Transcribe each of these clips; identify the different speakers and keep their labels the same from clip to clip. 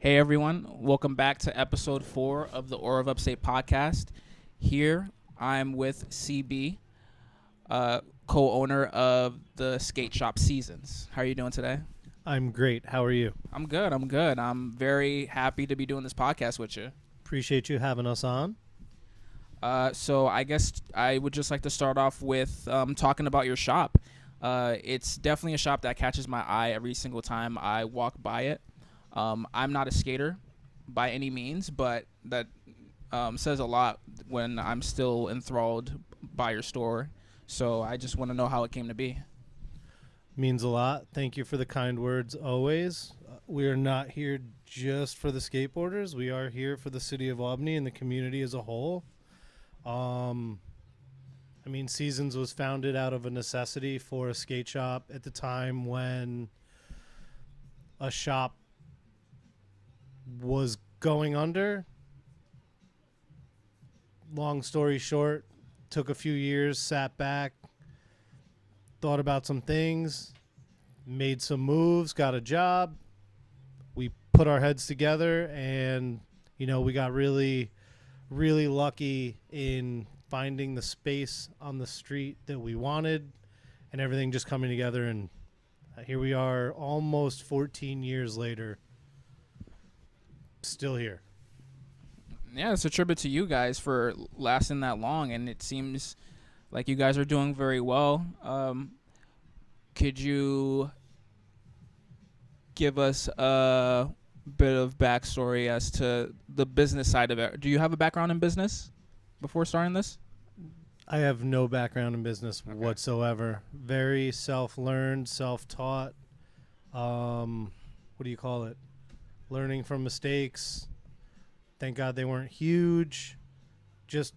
Speaker 1: Hey everyone, welcome back to episode 4 of the Aura of Upstate podcast. Here I'm with CB, co-owner of the skate shop Seasons. How are you doing today?
Speaker 2: I'm great. How are you?
Speaker 1: I'm good. I'm very happy to be doing this podcast with you.
Speaker 2: Appreciate you having us on.
Speaker 1: So I guess I would just like to start off with talking about your shop. It's definitely a shop that catches my eye every single time I walk by it. I'm not a skater by any means, but that says a lot when I'm still enthralled by your store. So I just want to know how it came to be.
Speaker 2: Means a lot. Thank you for the kind words always. We are not here just for the skateboarders. We are here for the city of Albany and the community as a whole. Seasons was founded out of a necessity for a skate shop at the time when a shop was going under. Long story short, took a few years, sat back, thought about some things, made some moves, got a job. We put our heads together and, we got really, really lucky in finding the space on the street that we wanted and everything just coming together. And here we are almost 14 years later, still here.
Speaker 1: Yeah, it's a tribute to you guys for lasting that long, and it seems like you guys are doing very well. Could you give us a bit of backstory as to the business side of it? Do you have a background in business before starting this?
Speaker 2: I have no background in business whatsoever. Very self-learned, self-taught. What do you call it? Learning from mistakes. Thank God they weren't huge. Just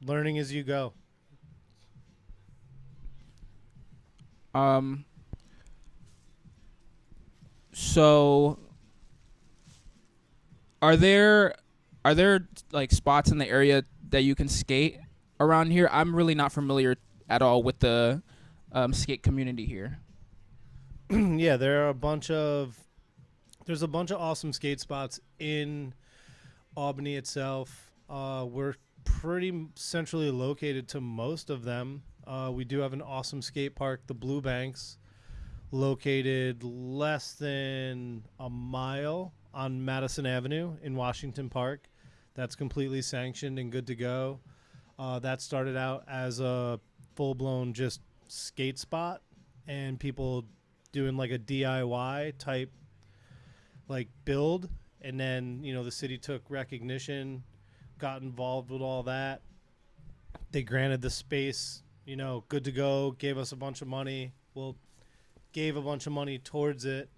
Speaker 2: learning as you go.
Speaker 1: So are there like spots in the area that you can skate around here? I'm really not familiar at all with the skate community here.
Speaker 2: Yeah, there's a bunch of awesome skate spots in Albany itself. We're pretty centrally located to most of them. We do have an awesome skate park, the Blue Banks, located less than a mile on Madison Avenue in Washington Park. That's completely sanctioned and good to go. That started out as a full-blown just skate spot and people doing like a DIY type like build. And then, the city took recognition, got involved with all that. They granted the space, good to go, gave us a bunch of money. Gave a bunch of money towards it.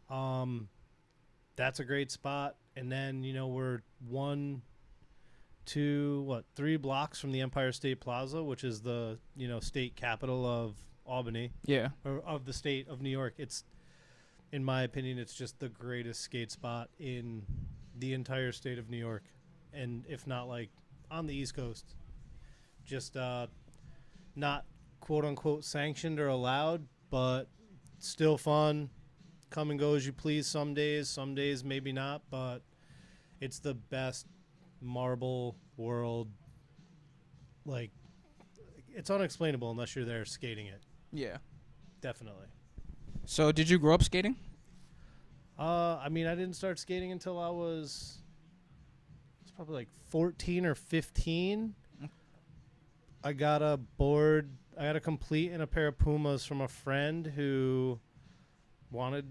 Speaker 2: That's a great spot. And then, we're 3 blocks from the Empire State Plaza, which is the, state capital of Albany.
Speaker 1: Yeah.
Speaker 2: Or of the state of New York. In my opinion, it's just the greatest skate spot in the entire state of New York. And if not, like, on the East Coast. Just not quote-unquote sanctioned or allowed, but still fun. Come and go as you please some days maybe not, but it's the best marble world. Like, it's unexplainable unless you're there skating it.
Speaker 1: Yeah.
Speaker 2: Definitely.
Speaker 1: So did you grow up skating?
Speaker 2: I didn't start skating until I was probably like 14 or 15. I got a board. I got a complete and a pair of Pumas from a friend who wanted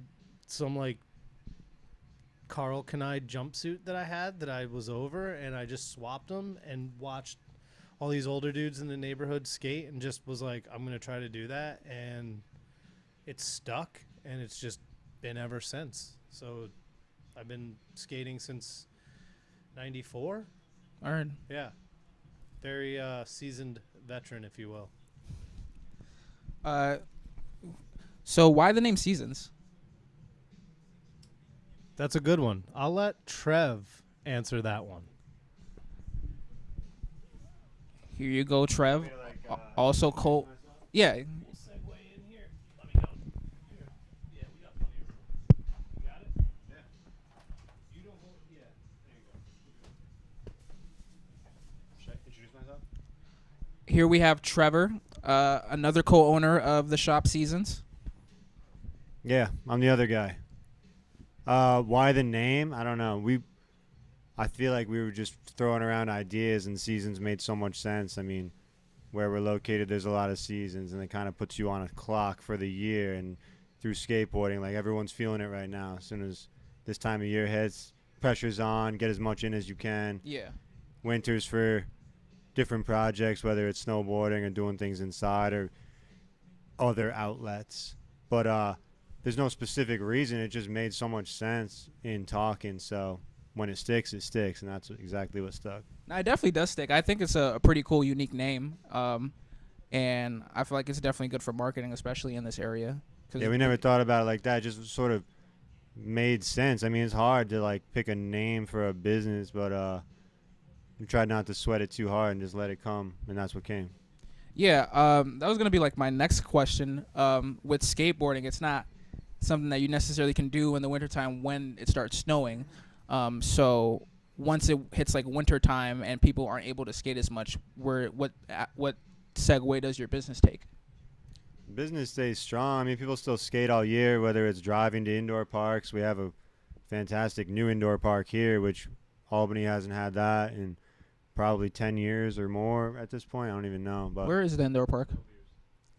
Speaker 2: some like Carl Kanai jumpsuit that I had that I was over, and I just swapped them and watched all these older dudes in the neighborhood skate and just was like, I'm going to try to do that. And it's stuck, and it's just been ever since. So I've been skating since 94.
Speaker 1: All right.
Speaker 2: Yeah. Very seasoned veteran, if you will.
Speaker 1: So why the name Seasons?
Speaker 2: That's a good one. I'll let Trev answer that one.
Speaker 1: Here you go, Trev. Also, Cole. Yeah.
Speaker 2: We'll segue in here. Let me know. Yeah, we got plenty of room. You got it? Yeah.
Speaker 1: here we have Trevor, another co-owner of the shop Seasons.
Speaker 3: Yeah, I'm the other guy. Why the name? I don't know. I feel like we were just throwing around ideas, and Seasons made so much sense. I mean, where we're located, there's a lot of seasons, and it kind of puts you on a clock for the year. And through skateboarding, like everyone's feeling it right now. As soon as this time of year hits, pressure's on. Get as much in as you can.
Speaker 1: Yeah.
Speaker 3: Winters for different projects, whether it's snowboarding or doing things inside or other outlets. But there's no specific reason. It just made so much sense in talking. So when it sticks, and that's exactly what stuck.
Speaker 1: It definitely does stick. I think it's a pretty cool, unique name, and I feel like it's definitely good for marketing, especially in this area.
Speaker 3: Yeah, we never thought about it like that. It just sort of made sense. I mean, it's hard to like pick a name for a business, but we tried not to sweat it too hard and just let it come, and that's what came.
Speaker 1: Yeah, that was gonna be like my next question. With skateboarding, it's not something that you necessarily can do in the wintertime when it starts snowing. So once it hits like winter time and people aren't able to skate as much, what segue does your business take?
Speaker 3: Business stays strong. I mean, people still skate all year, whether it's driving to indoor parks. We have a fantastic new indoor park here, which Albany hasn't had that in probably 10 years or more at this point. I don't even know. But
Speaker 1: Where is the indoor park?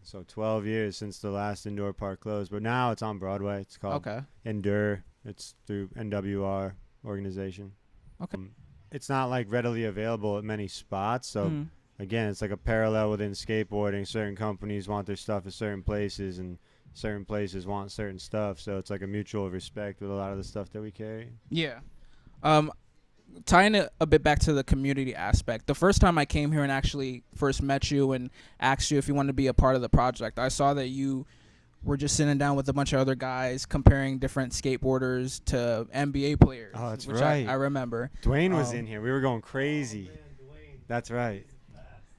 Speaker 3: So 12 years since the last indoor park closed. But now it's on Broadway. It's called Endure. It's through NWR organization.
Speaker 1: Okay.
Speaker 3: It's not like readily available at many spots. So again, it's like a parallel within skateboarding. Certain companies want their stuff at certain places, and certain places want certain stuff. So it's like a mutual respect with a lot of the stuff that we carry.
Speaker 1: Yeah. Tying it a bit back to the community aspect, the first time I came here and actually first met you and asked you if you wanted to be a part of the project, I saw that you were just sitting down with a bunch of other guys comparing different skateboarders to NBA players.
Speaker 3: Oh, that's
Speaker 1: which
Speaker 3: right.
Speaker 1: I remember.
Speaker 3: Dwayne was in here. We were going crazy. That's right.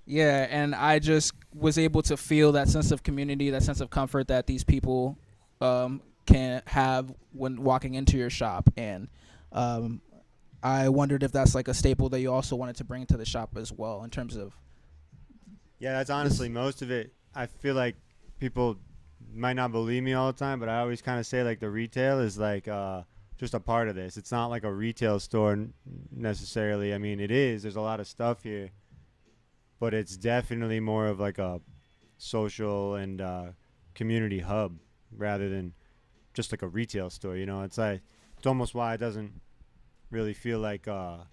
Speaker 1: Yeah, and I just was able to feel that sense of community, that sense of comfort that these people can have when walking into your shop. And I wondered if that's like a staple that you also wanted to bring to the shop as well in terms of...
Speaker 3: Yeah, that's honestly most of it. I feel like people might not believe me all the time, but I always kind of say like the retail is like just a part of this. It's not like a retail store necessarily. I mean, it is. There's a lot of stuff here. But it's definitely more of like a social and community hub rather than just like a retail store. You know, it's almost why it doesn't really feel like our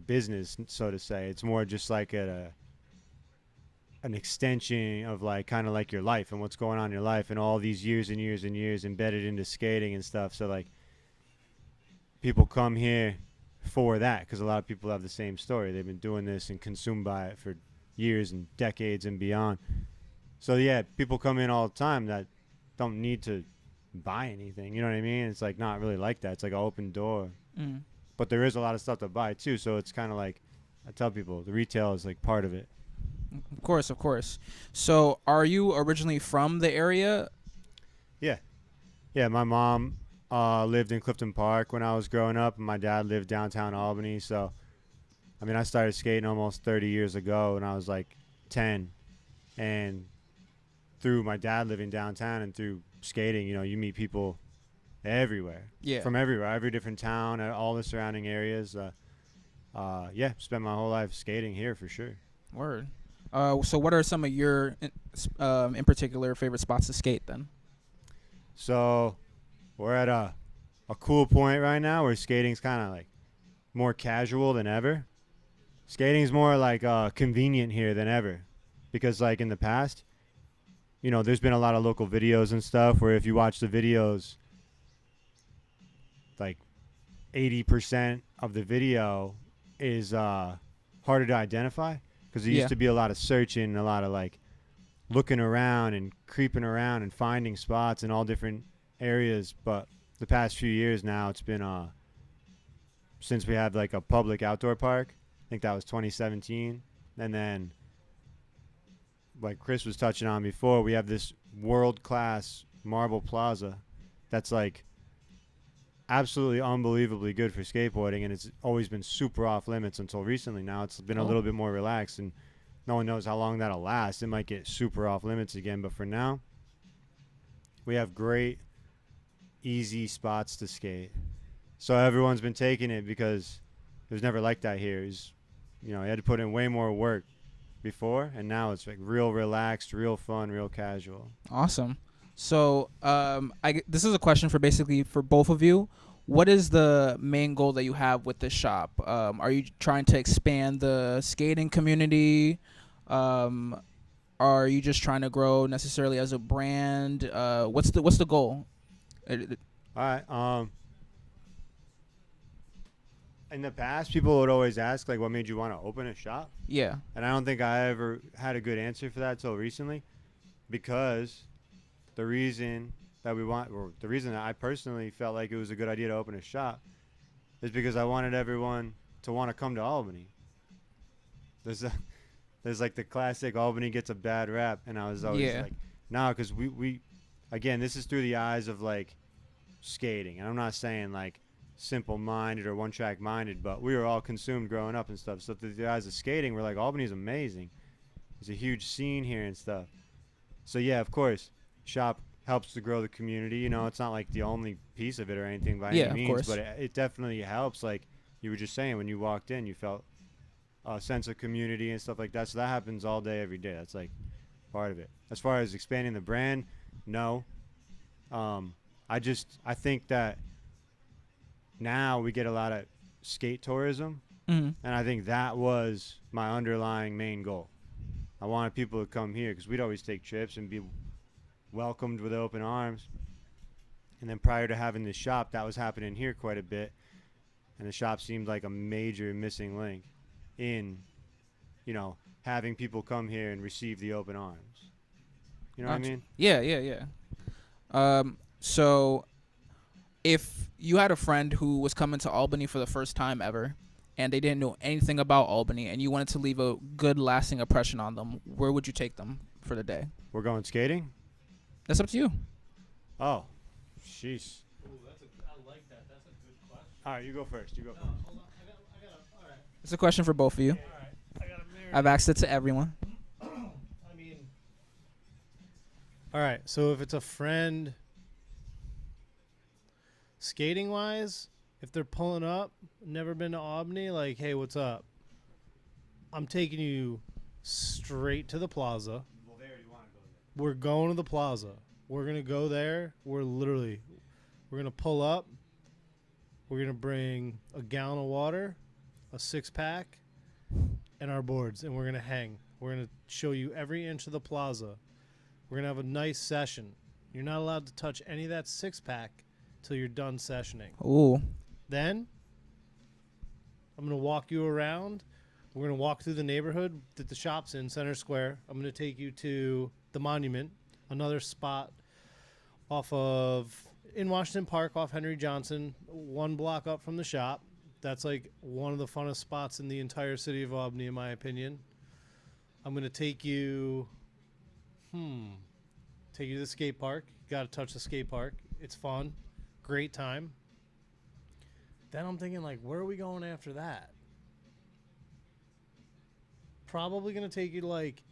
Speaker 3: business, so to say. It's more just like an extension of like kind of like your life and what's going on in your life and all these years and years and years embedded into skating and stuff. So like people come here for that because a lot of people have the same story. They've been doing this and consumed by it for years and decades and beyond. So yeah, people come in all the time that don't need to buy anything. You know what I mean? It's like not really like that. It's like an open door. But there is a lot of stuff to buy too. So it's kind of like I tell people the retail is like part of it.
Speaker 1: Of course. So are you originally from the area?
Speaker 3: Yeah, my mom lived in Clifton Park when I was growing up, and my dad lived downtown Albany. So, I mean, I started skating almost 30 years ago when I was like 10. And through my dad living downtown and through skating, you know, you meet people everywhere.
Speaker 1: Yeah.
Speaker 3: From everywhere, every different town, all the surrounding areas. Spent my whole life skating here for sure.
Speaker 1: Word. So what are some of your, in particular, favorite spots to skate then?
Speaker 3: So we're at a cool point right now where skating's kind of like more casual than ever. Skating's more like convenient here than ever because like in the past, you know, there's been a lot of local videos and stuff where if you watch the videos, like 80% of the video is harder to identify because there used to be a lot of searching, a lot of like looking around and creeping around and finding spots in all different areas. But the past few years now, it's been since we have like a public outdoor park. I think that was 2017, and then like Chris was touching on before, we have this world-class marble plaza that's like absolutely unbelievably good for skateboarding, and it's always been super off limits until recently. Now it's been a little bit more relaxed, and no one knows how long that'll last. It might get super off limits again, but for now, we have great, easy spots to skate. So everyone's been taking it because it was never like that here. You had to put in way more work before, and now it's like real relaxed, real fun, real casual.
Speaker 1: Awesome. So, this is a question for both of you. What is the main goal that you have with the shop? Are you trying to expand the skating community? Are you just trying to grow necessarily as a brand? What's the goal?
Speaker 3: All right. In the past, people would always ask, like, what made you want to open a shop?
Speaker 1: Yeah.
Speaker 3: And I don't think I ever had a good answer for that until recently, because the reason that I personally felt like it was a good idea to open a shop is because I wanted everyone to want to come to Albany. There's like the classic Albany gets a bad rap, and I was always like, no, because we again, this is through the eyes of like skating, and I'm not saying like simple-minded or one-track-minded, but we were all consumed growing up and stuff. So through the eyes of skating, we're like, Albany's amazing. There's a huge scene here and stuff. So yeah, of course, shop helps to grow the community. It's not like the only piece of it or anything by any means, but it definitely helps. Like you were just saying, when you walked in, you felt a sense of community and stuff like that. So that happens all day, every day. That's like part of it. As far as expanding the brand, no. I think that now we get a lot of skate tourism, and I think that was my underlying main goal. I wanted people to come here because we'd always take trips and be welcomed with open arms. And then prior to having this shop, that was happening here quite a bit, and the shop seemed like a major missing link in, having people come here and receive the open arms. You know what I mean?
Speaker 1: Yeah. So if you had a friend who was coming to Albany for the first time ever, and they didn't know anything about Albany, and you wanted to leave a good, lasting impression on them, where would you take them for the day?
Speaker 3: We're going skating?
Speaker 1: That's up to you.
Speaker 3: Oh, jeez.
Speaker 2: I like that. That's a good question.
Speaker 3: All right, you go first.
Speaker 2: Hold on. All right.
Speaker 1: It's a question for both of you.
Speaker 2: All right. I got to
Speaker 1: I've asked it to everyone.
Speaker 2: All right. So if it's a friend, skating wise, if they're pulling up, never been to Albany, like, hey, what's up? I'm taking you straight to the plaza.
Speaker 3: Well, there you want to go there.
Speaker 2: We're going to the plaza. We're going to go there. We're going to pull up. We're going to bring a gallon of water, a 6-pack, and our boards, and we're going to hang. We're going to show you every inch of the plaza. We're going to have a nice session. You're not allowed to touch any of that 6-pack till you're done sessioning.
Speaker 1: Ooh.
Speaker 2: Then I'm going to walk you around. We're going to walk through the neighborhood that the shop's in, Center Square. I'm going to take you to the Monument, another spot in Washington Park off Henry Johnson, 1 block up from the shop. That's like one of the funnest spots in the entire city of Albany, in my opinion. I'm going to take you to the skate park. You got to touch the skate park. It's fun. Great time. Then I'm thinking, like, where are we going after that? Probably going to take you to, like,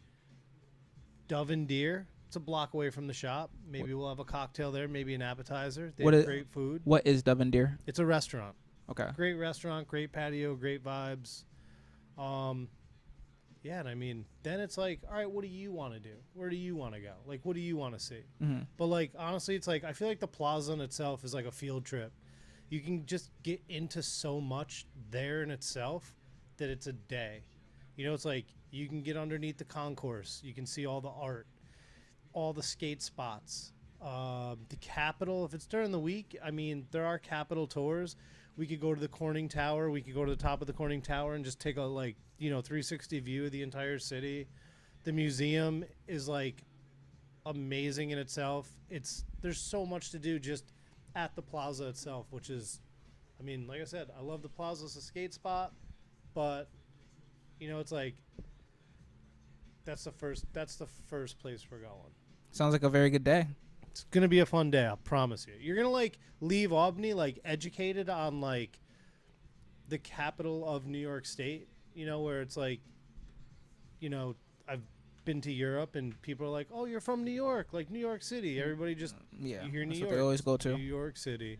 Speaker 2: Dove and Deer. It's a block away from the shop. Maybe we'll have a cocktail there, maybe an appetizer. They have great food.
Speaker 1: What is Dove and Deer?
Speaker 2: It's a restaurant.
Speaker 1: Okay.
Speaker 2: Great restaurant, great patio, great vibes. Yeah, and I mean, then it's like, all right, what do you want to do? Where do you want to go? Like, what do you want to see?
Speaker 1: Mm-hmm.
Speaker 2: But, like, honestly, it's like, I feel like the plaza in itself is like a field trip. You can just get into so much there in itself that it's a day. It's like you can get underneath the concourse. You can see all the art, all the skate spots. The Capitol, if it's during the week, I mean, there are Capitol tours. We could go to the Corning Tower. We could go to the top of the Corning Tower and just take a 360 view of the entire city. The museum is like amazing in itself. There's so much to do just at the plaza itself, which is, I mean, like I said, I love the plaza as a skate spot, but it's like that's the first place we're going.
Speaker 1: Sounds like a very good day.
Speaker 2: It's gonna be a fun day. I promise you. You're gonna like leave Albany like educated on like the capital of New York State. You know, where it's like, you know, I've been to Europe and people are like, "Oh, you're from New York, like New York City." Everybody just
Speaker 1: Yeah,
Speaker 2: you hear New
Speaker 1: that's
Speaker 2: York.
Speaker 1: what they always go
Speaker 2: It's
Speaker 1: to.
Speaker 2: New York City.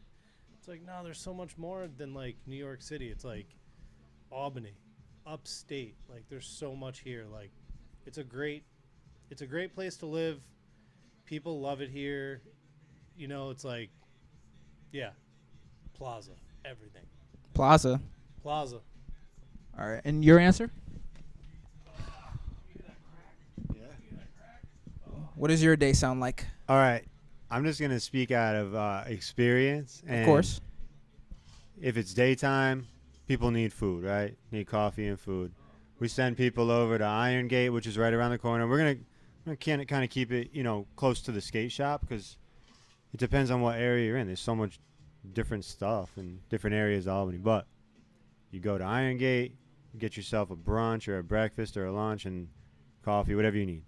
Speaker 2: It's like, no, there's so much more than like New York City. It's like Albany, Upstate. Like there's so much here. Like it's a great place to live. People love it here. You know, it's like, yeah, Plaza, everything.
Speaker 1: Plaza.
Speaker 2: Plaza.
Speaker 1: All right, and your answer?
Speaker 3: Yeah.
Speaker 1: What does your day sound like?
Speaker 3: All right. I'm just going to speak out of experience. And
Speaker 1: Of course.
Speaker 3: if it's daytime, people need food, right? Need coffee and food. We send people over to Iron Gate, which is right around the corner. We're gonna kind of keep it, close to the skate shop because it depends on what area you're in. There's so much different stuff in different areas of Albany. But you go to Iron Gate, you get yourself a brunch or a breakfast or a lunch and coffee, whatever you need.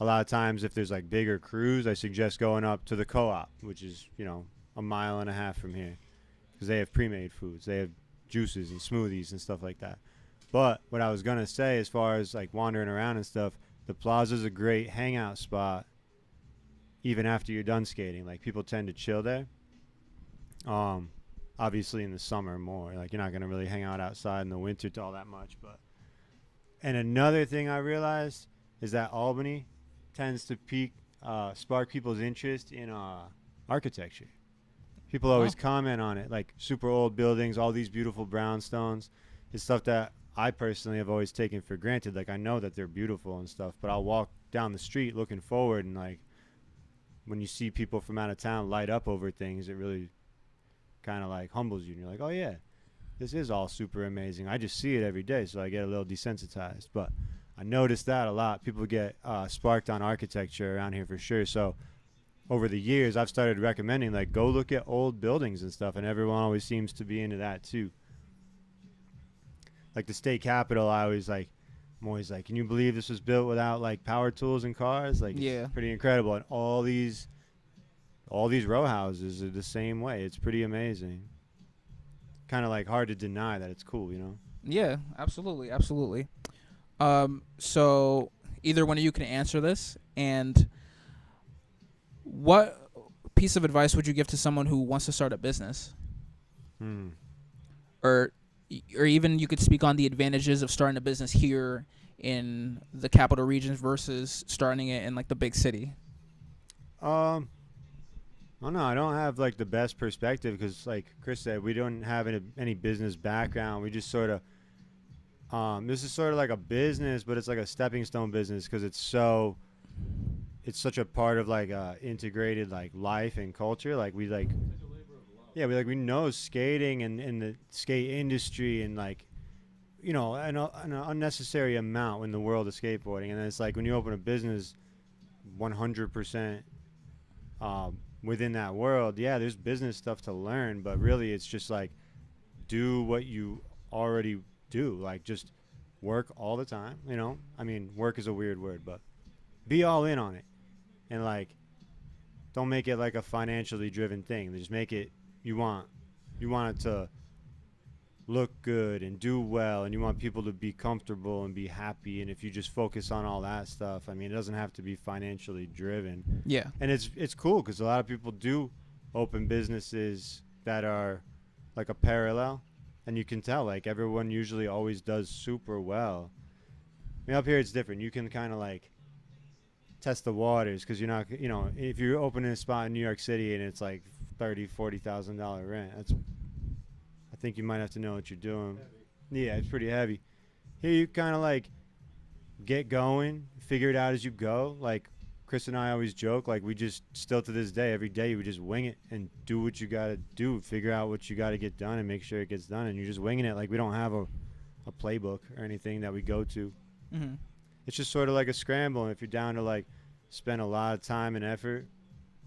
Speaker 3: A lot of times, if there's like bigger crews, I suggest going up to the Co-op, which is, a mile and a half from here, because they have pre-made foods. They have juices and smoothies and stuff like that. But what I was going to say, as far as like wandering around and stuff, the Plaza's a great hangout spot even after you're done skating. Like, people tend to chill there. Obviously in the summer more. Like, you're not going to really hang out outside in the winter all that much. And another thing I realized is that Albany tends to spark people's interest in architecture. People always comment on it, like super old buildings, all these beautiful brownstones. It's stuff that I personally have always taken for granted. Like, I know that they're beautiful and stuff, but I'll walk down the street looking forward, and like when you see people from out of town light up over things, it really kind of like humbles you. And you're like, oh yeah, this is all super amazing. I just see it every day, so I get a little desensitized. But I noticed that a lot. People get sparked on architecture around here for sure. So over the years, I've started recommending, like, go look at old buildings and stuff, and everyone always seems to be into that too. Like the state capitol, I'm always like, can you believe this was built without like power tools and cars? Like,
Speaker 1: Yeah.
Speaker 3: it's pretty incredible. And all these row houses are the same way. It's pretty amazing. Kind of like hard to deny that it's cool,
Speaker 1: Yeah, absolutely, absolutely. So either one of you can answer this. And what piece of advice would you give to someone who wants to start a business? Or even you could speak on the advantages of starting a business here in the capital regions versus starting it in like the big city.
Speaker 3: I don't know. I don't have like the best perspective because, like Chris said, we don't have any business background. We just sort of, this is sort of like a business, but it's like a stepping stone business because it's such a part of like integrated like life and culture. Like we like, yeah, we know skating and the skate industry and like, an unnecessary amount in the world of skateboarding. And then it's like when you open a business, 100%. Within that world, yeah, there's business stuff to learn, but really it's just like do what you already do. Like, just work all the time, I mean, work is a weird word, but be all in on it. And like, don't make it like a financially driven thing. Just make it, you want it to look good and do well, and you want people to be comfortable and be happy. And if you just focus on all that stuff, I mean, it doesn't have to be financially driven.
Speaker 1: Yeah.
Speaker 3: And it's cool because a lot of people do open businesses that are like a parallel, and you can tell like everyone usually always does super well. I mean, up here it's different. You can kind of like test the waters because you're not, if you're opening a spot in New York City and it's like $30,000-$40,000 rent, I think you might have to know what you're doing. Yeah, it's pretty heavy. Here you kind of like get going, figure it out as you go. Like Chris and I always joke, like we just still to this day, every day we just wing it and do what you got to do, figure out what you got to get done and make sure it gets done. And you're just winging it. Like we don't have a playbook or anything that we go to.
Speaker 1: Mm-hmm.
Speaker 3: It's just sort of like a scramble. And if you're down to like spend a lot of time and effort,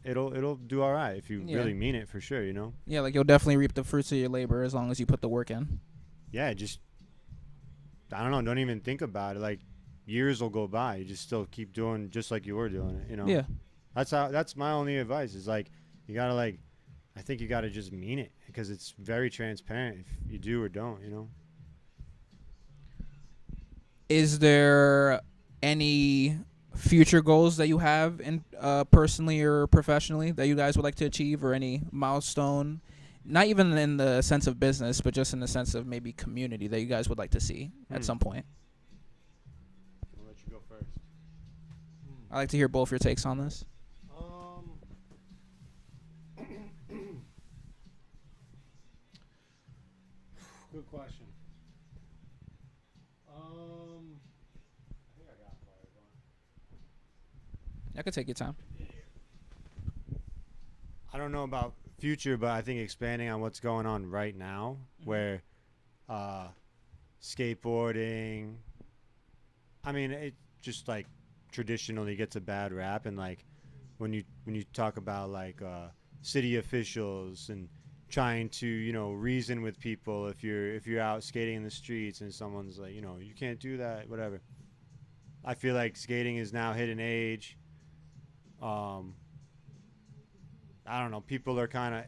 Speaker 3: it'll do all right if you really mean it, for sure,
Speaker 1: Yeah, like you'll definitely reap the fruits of your labor as long as you put the work in.
Speaker 3: Yeah, just, I don't know, don't even think about it. Like, years will go by. You just still keep doing just like you were doing it,
Speaker 1: Yeah.
Speaker 3: That's my only advice is like, you gotta like, I think you gotta just mean it because it's very transparent if you do or don't, you know?
Speaker 1: Is there any future goals that you have in personally or professionally that you guys would like to achieve, or any milestone, not even in the sense of business, but just in the sense of maybe community that you guys would like to see at some point?
Speaker 3: I'll let you go first.
Speaker 1: I'd like to hear both your takes on this.
Speaker 2: Good question. I think I got fire going.
Speaker 1: I could take your time.
Speaker 3: I don't know about future, but I think expanding on what's going on right now, where skateboarding, I mean, it just like traditionally gets a bad rap, and like when you talk about like city officials and trying to, you know, reason with people if you're out skating in the streets and someone's like, you know, you can't do that, whatever. I feel like skating is now hit an age. I don't know. People are kind of,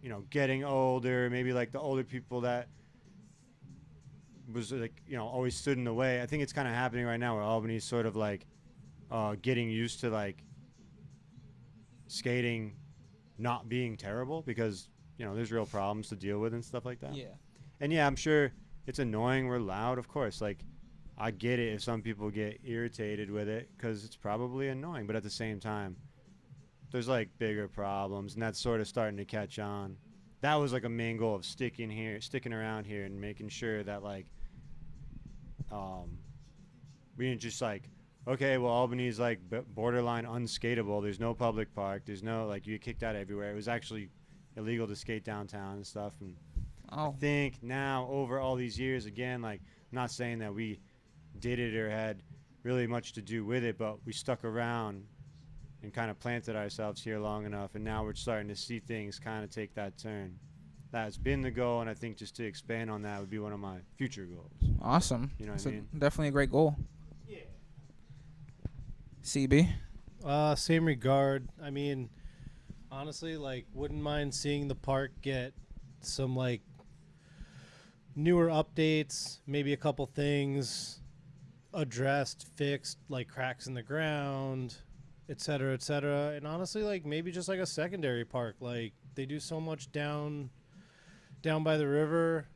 Speaker 3: you know, getting older. Maybe like the older people that was like, you know, always stood in the way. I think it's kind of happening right now where Albany's sort of like getting used to like skating not being terrible because, you know, there's real problems to deal with and stuff like that.
Speaker 1: Yeah.
Speaker 3: And yeah, I'm sure it's annoying. We're loud, of course. Like, I get it if some people get irritated with it because it's probably annoying. But at the same time, there's like bigger problems, and that's sort of starting to catch on. That was like a main goal of sticking around here and making sure that like we didn't just like, okay, well, Albany's like borderline unskateable. There's no public park. There's no, like, you get kicked out everywhere. It was actually illegal to skate downtown and stuff. And I think now over all these years, again, like, I'm not saying that we did it or had really much to do with it, but we stuck around and kind of planted ourselves here long enough, and now we're starting to see things kind of take that turn. That's been the goal, and I think just to expand on that would be one of my future goals.
Speaker 1: Awesome.
Speaker 3: You know what I mean?
Speaker 1: Definitely a great goal.
Speaker 2: Yeah.
Speaker 1: CB?
Speaker 2: Same regard. I mean, honestly, like, wouldn't mind seeing the park get some, like, newer updates, maybe a couple things addressed, fixed, like cracks in the ground, et cetera, and honestly, like, maybe just like a secondary park. Like, they do so much down by the river.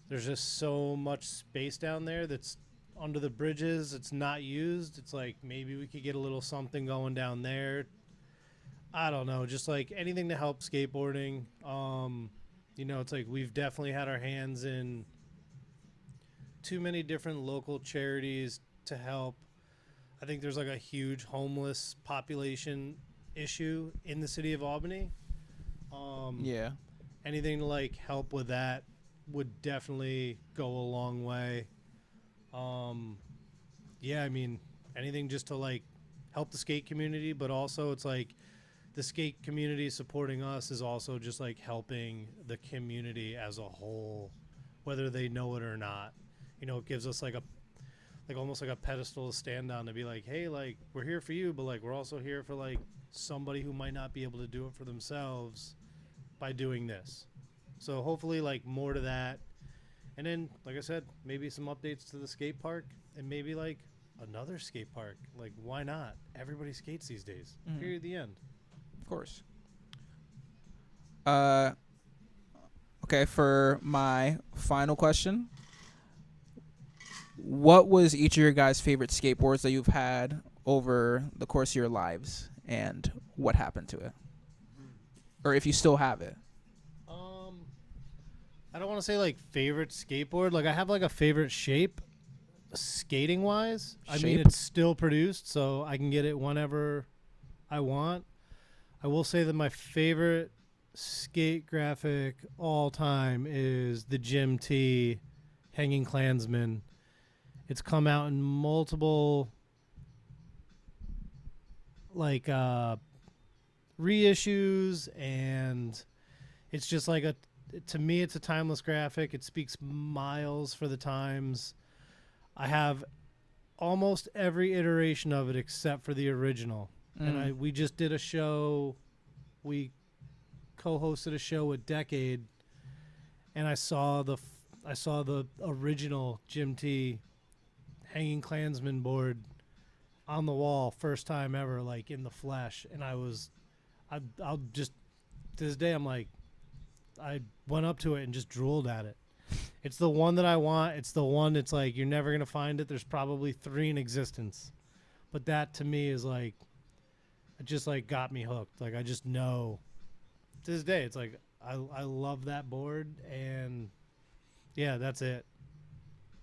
Speaker 2: There's just so much space down there that's under the bridges. It's not used. It's like maybe we could get a little something going down there. I don't know, just like anything to help skateboarding. You know, it's like we've definitely had our hands in too many different local charities to help. I think there's like a huge homeless population issue in the city of Albany.
Speaker 1: Yeah.
Speaker 2: Anything to like help with that would definitely go a long way. Yeah, I mean, anything just to like help the skate community, but also it's like the skate community supporting us is also just like helping the community as a whole, whether they know it or not. You know, it gives us like almost like a pedestal to stand on to be like, hey, like, we're here for you, but like we're also here for like somebody who might not be able to do it for themselves by doing this. So hopefully like more to that. And then, like I said, maybe some updates to the skate park and maybe like another skate park. Like, why not? Everybody skates these days.
Speaker 1: Mhm.
Speaker 2: Period. The end.
Speaker 1: Of course. Okay, for my final question, what was each of your guys' favorite skateboards that you've had over the course of your lives, and what happened to it? Or if you still have it.
Speaker 2: I don't want to say like favorite skateboard. Like, I have like a favorite shape skating wise. I mean,
Speaker 1: Shape?
Speaker 2: it's still produced, so I can get it whenever I want. I will say that my favorite skate graphic all time is the Jim T Hanging Klansman. It's come out in multiple like reissues, and it's just like to me it's a timeless graphic. It speaks miles for the times. I have almost every iteration of it except for the original. And we just did a show. We co-hosted a show with Decade, and I saw the original Jim T Hanging Klansman board on the wall, first time ever, like in the flesh. And I'll just to this day, I'm like, I went up to it and just drooled at it. It's the one that I want. It's the one that's like, you're never going to find it. There's probably 3 in existence. But that to me is like, it just like got me hooked. Like I just know to this day, it's like, I love that board. And yeah, that's it.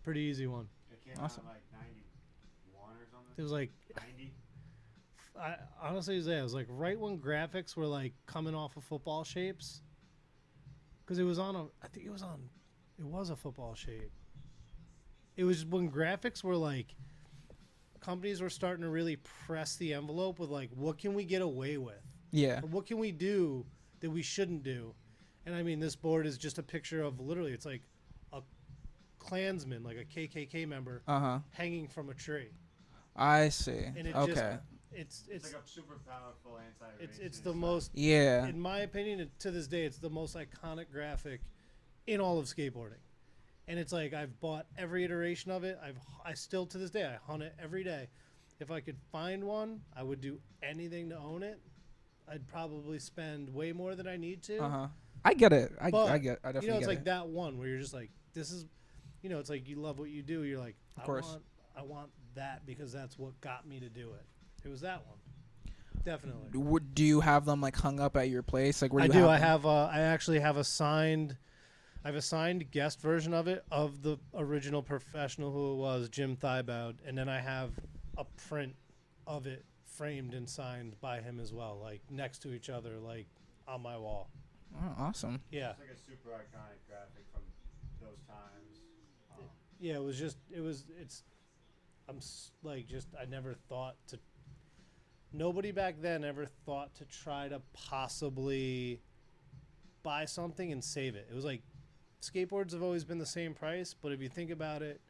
Speaker 2: Pretty easy one.
Speaker 3: It came
Speaker 1: Awesome.
Speaker 3: out like 91 or something.
Speaker 2: It was like,
Speaker 3: 90.
Speaker 2: I honestly it was like right when graphics were like coming off of football shapes. Because it was it was a football shape. It was when graphics were like, companies were starting to really press the envelope with like, what can we get away with?
Speaker 1: Yeah.
Speaker 2: Or what can we do that we shouldn't do? And I mean, this board is just a picture of literally, it's like a Klansman, like a KKK member, hanging from a tree.
Speaker 1: I see.
Speaker 2: And it
Speaker 1: Okay.
Speaker 2: It's
Speaker 3: like a super powerful anti-racist.
Speaker 2: it's the most,
Speaker 1: Yeah.
Speaker 2: in my opinion, to this day, it's the most iconic graphic in all of skateboarding. And it's like, I've bought every iteration of it. I still, to this day, I hunt it every day. If I could find one, I would do anything to own it. I'd probably spend way more than I need to.
Speaker 1: I get it. I
Speaker 2: But,
Speaker 1: definitely get it.
Speaker 2: it's like that one where you're just like, this is, it's like you love what you do. You're like,
Speaker 1: Of course.
Speaker 2: I want that because that's what got me to do it. It was that one. Definitely.
Speaker 1: Do you have them like hung up at your place? Like where
Speaker 2: I
Speaker 1: you
Speaker 2: do.
Speaker 1: have them?
Speaker 2: I actually have a signed guest version of it, of the original professional who it was, Jim Thibaud, and then I have a print of it framed and signed by him as well, like next to each other, like on my wall.
Speaker 1: Oh, awesome.
Speaker 2: Yeah.
Speaker 3: It's like a super iconic graphic from those times.
Speaker 2: Yeah, I never thought to, nobody back then ever thought to try to possibly buy something and save it. It was like, skateboards have always been the same price, but if you think about it,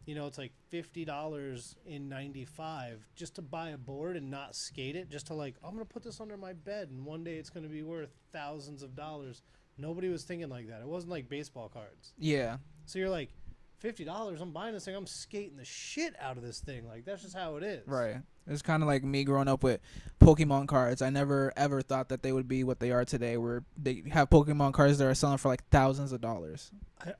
Speaker 2: it's like $50 in 95 just to buy a board and not skate it, just to like, I'm going to put this under my bed and one day it's going to be worth thousands of dollars. Nobody was thinking like that. It wasn't like baseball cards.
Speaker 1: Yeah.
Speaker 2: So you're like, $50, I'm buying this thing, I'm skating the shit out of this thing. Like, that's just how it is.
Speaker 1: Right. It's kind of like me growing up with Pokemon cards. I never ever thought that they would be what they are today, where they have Pokemon cards that are selling for like thousands of dollars.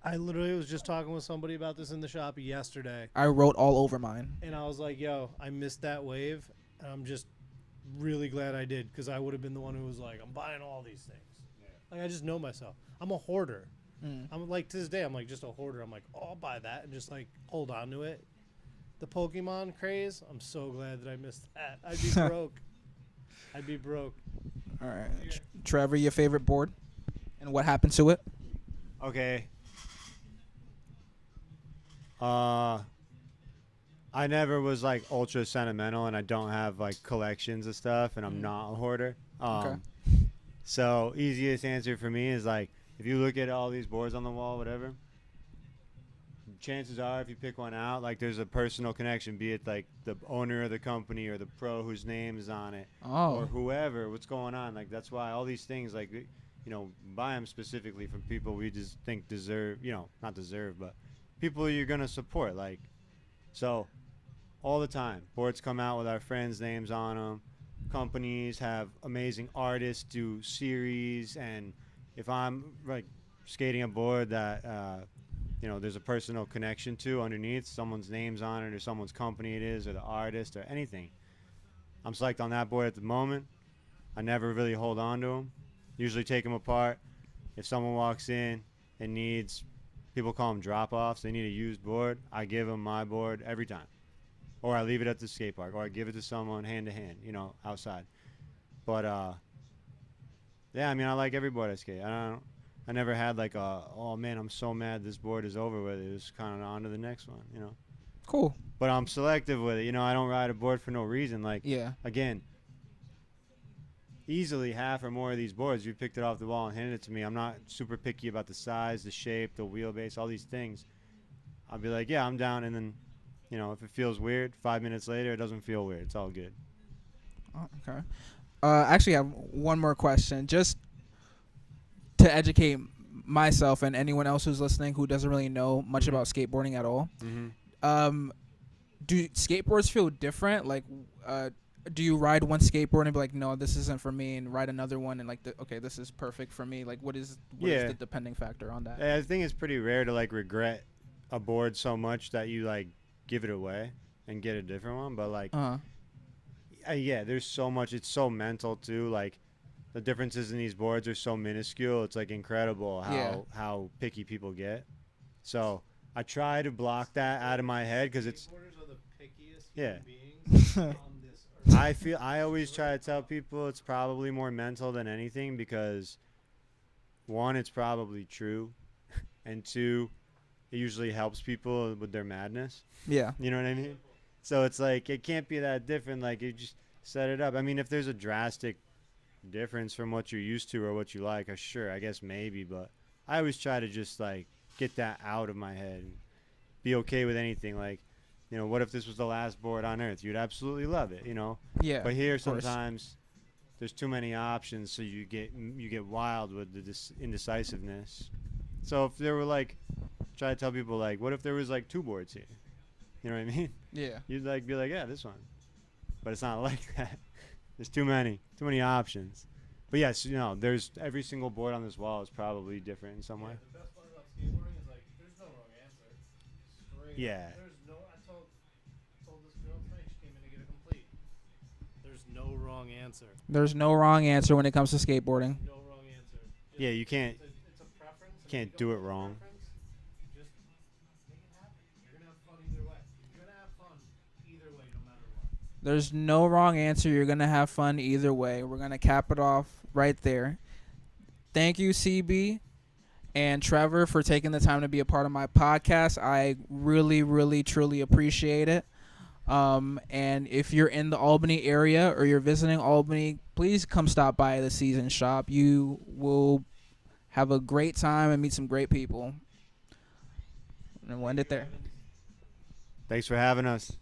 Speaker 2: I literally was just talking with somebody about this in the shop yesterday.
Speaker 1: I wrote all over mine.
Speaker 2: And I was like, yo, I missed that wave. And I'm just really glad I did, because I would have been the one who was like, I'm buying all these things.
Speaker 3: Yeah.
Speaker 2: Like, I just know myself. I'm a hoarder.
Speaker 1: Mm.
Speaker 2: I'm like, to this day, I'm like just a hoarder. I'm like, oh, I'll buy that and just like hold on to it. The Pokemon craze, I'm so glad that I missed that. I'd be broke. I'd be broke.
Speaker 1: All right. Trevor, your favorite board and what happened to it?
Speaker 3: Okay. I never was like ultra sentimental, and I don't have like collections of stuff, and I'm not a hoarder.
Speaker 1: Okay.
Speaker 3: So easiest answer for me is like, if you look at all these boards on the wall, whatever, chances are if you pick one out, like there's a personal connection, be it like the owner of the company or the pro whose name is on it, or whoever, what's going on. Like that's why all these things, like, buy them specifically from people we just think deserve, not deserve, but people you're going to support. Like, so all the time, boards come out with our friends' names on them. Companies have amazing artists do series, and if I'm like skating a board that there's a personal connection to underneath, someone's name's on it or someone's company it is or the artist or anything, I'm psyched on that board at the moment. I never really hold on to them. Usually take them apart. If someone walks in and needs, people call them drop-offs, they need a used board, I give them my board every time. Or I leave it at the skate park, or I give it to someone hand to hand, outside. But yeah, I mean, I like every board I skate. I never had like oh man, I'm so mad this board is over with. It was kind of on to the next one,
Speaker 1: Cool.
Speaker 3: But I'm selective with it. I don't ride a board for no reason. Like,
Speaker 1: Yeah.
Speaker 3: again, easily half or more of these boards, you picked it off the wall and handed it to me. I'm not super picky about the size, the shape, the wheelbase, all these things. I'll be like, yeah, I'm down. And then, if it feels weird, 5 minutes later, it doesn't feel weird. It's all good.
Speaker 1: Okay. Actually, I have one more question, just to educate myself and anyone else who's listening who doesn't really know much
Speaker 3: Mhm.
Speaker 1: about skateboarding at all.
Speaker 3: Mm-hmm.
Speaker 1: Do skateboards feel different? Like, do you ride one skateboard and be like, no, this isn't for me, and ride another one and like, okay, this is perfect for me? Like, what is
Speaker 3: Yeah.
Speaker 1: the depending factor on that?
Speaker 3: I think it's pretty rare to like regret a board so much that you like give it away and get a different one. But like,
Speaker 1: Uh-huh.
Speaker 3: yeah, there's so much. It's so mental too. Like, the differences in these boards are so minuscule. It's like incredible
Speaker 1: Yeah.
Speaker 3: how picky people get. So I try to block that out of my head because it's
Speaker 2: Skateboarders are the pickiest
Speaker 3: Yeah.
Speaker 2: beings on this earth.
Speaker 3: I always try to tell people it's probably more mental than anything because one, it's probably true, and two, it usually helps people with their madness.
Speaker 1: Yeah.
Speaker 3: You know what I mean? So it's like it can't be that different. Like you just set it up. I mean, if there's a drastic difference from what you're used to or what you like, sure, I guess maybe. But I always try to just like get that out of my head and be okay with anything. Like, you know, what if this was the last board on earth? You'd absolutely love it, you know.
Speaker 1: Yeah.
Speaker 3: But here
Speaker 1: of course.
Speaker 3: sometimes there's too many options, so you get wild with the indecisiveness. So if there were like, try to tell people like, what if there was like two boards here? You know what I mean?
Speaker 1: Yeah.
Speaker 3: You'd like be like, yeah, this one. But it's not like that. There's too many options. But yes, you know, there's every single board on this wall is probably different in some way.
Speaker 2: The best part about skateboarding is like there's no wrong answer. Straight
Speaker 3: Yeah.
Speaker 2: up. There's no. I told this girl tonight. She came in to get it complete. There's no wrong answer.
Speaker 1: There's no wrong answer when it comes to skateboarding.
Speaker 2: No wrong answer.
Speaker 3: Yeah, you can't
Speaker 2: It's a preference. and
Speaker 3: can't
Speaker 2: if you
Speaker 3: do
Speaker 2: go
Speaker 3: it
Speaker 2: with a
Speaker 3: wrong.
Speaker 2: preference, just make it happen. You're gonna have fun either way. You're gonna have fun either way, no matter what.
Speaker 1: There's no wrong answer. You're going to have fun either way. We're going to cap it off right there. Thank you, CB and Trevor, for taking the time to be a part of my podcast. I really, really, truly appreciate it. And if you're in the Albany area or you're visiting Albany, please come stop by the Season Shop. You will have a great time and meet some great people. And we'll end it there.
Speaker 3: Thanks for having us.